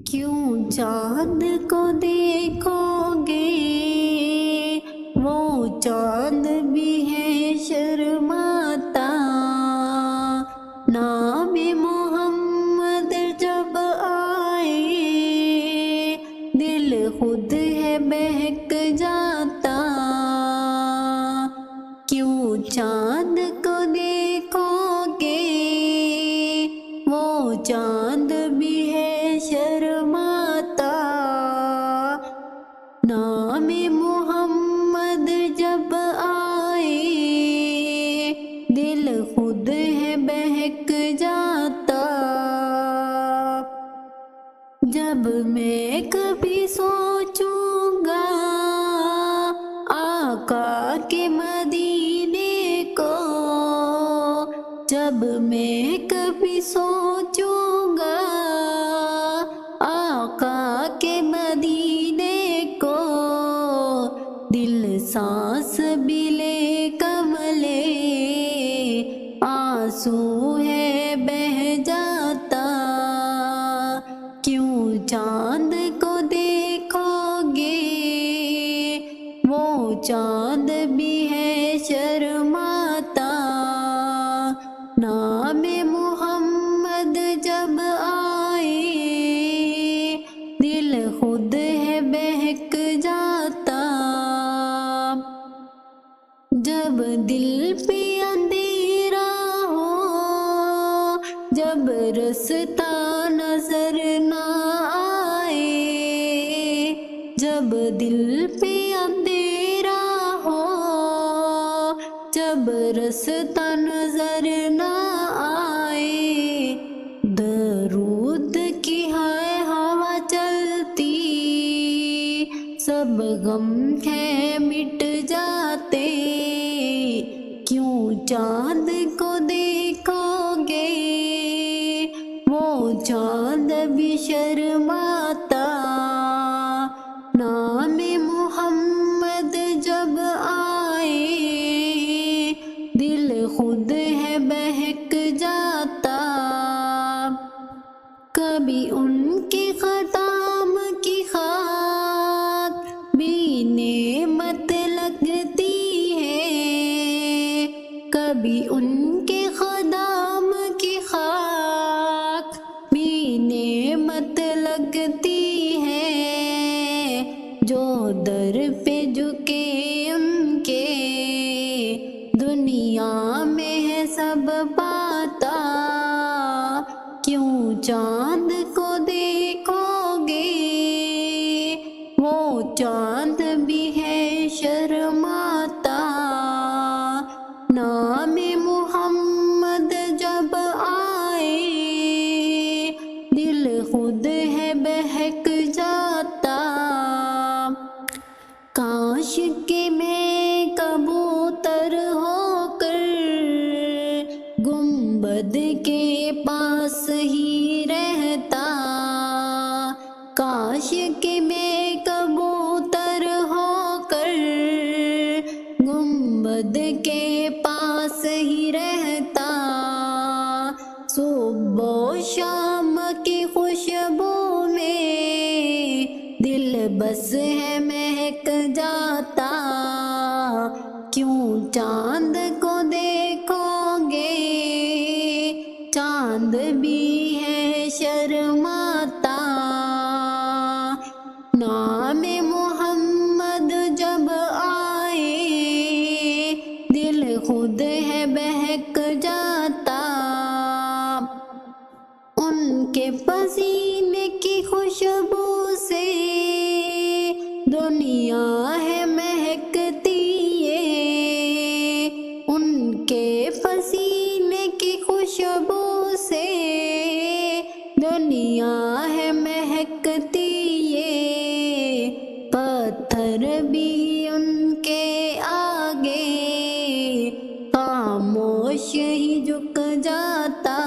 کیوں چاند کو دیکھو گے، وہ چاند بھی ہے شرماتا، نام محمد جب آئے دل خود ہے بہک جاتا۔ کیوں چاند کو دیکھو گے، وہ چاند بھی ہے شرماتا، نام محمد جب آئے دل خود ہے بہک جاتا۔ جب میں کبھی سوچوں گا آقا کے مدینے کو، جب میں کبھی سوچوں گا آقا کے مدینے کو، دل سانس بھی لے کملے آنسو ہے بہہ جاتا۔ کیوں چاند کو دیکھو گے، وہ چاند بھی ہے شرماتا، نام محمد جب آئے دل خود ہے بہک جاتا۔ جب دل پہ اندھیرا ہو، جب رستہ نظر نہ آئے، جب دل پہ اندھیرا ہو، جب رستہ نظر نہ آئے، درود کی ہے ہوا چلتی، سب غم ہے مٹ جاتے۔ کیوں چاند کو دیکھو گے، وہ چاند بھی شرماتا، نام محمد جب آئے دل خود ہے بہک جاتا۔ کبھی ان کے خدام کی خاک بھی نعمت لگتی ہے، کبھی ان کے خدام کی خاک بھی نعمت لگتی ہے، جو در پہ جھکے ان کے دنیا میں ہے سب پاتا۔ کیوں چاند کو دیکھو گے، وہ چاند بھی ہے شرماتا، نام محمد جب آئے دل خود ہے بہک جاتا۔ کاش کہ میں کبوتر ہو کر گنبد کے پاس ہی رہتا، کاش کہ میں کبوتر ہو کر گنبد کے پاس ہی رہتا، صبح و شام کی خوشبو میں دل بس ہے مہک جاتا۔ کیوں چاند کو دیکھو گے، چاند بھی ہے شرماتا، نام محمد جب آئے دل خود ہے بہک جاتا۔ ان کے پسینے کی خوشبو سے دنیا ہے مہکتی ہے، ان کے پسینے کی خوشبو سے دنیا ہے مہکتی ہے، پتھر بھی ان کے آگے خاموش ہی جھک جاتا۔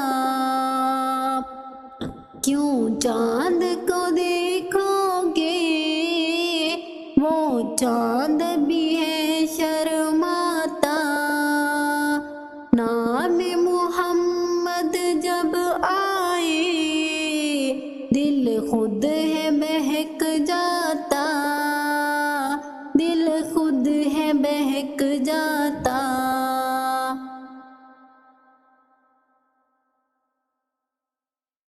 کیوں چاند کو دیکھو گے، وہ چاند بھی ہے شرماتا، نام محمد جب آئے دل خود ہے بہک جاتا، دل خود ہے بہک جاتا۔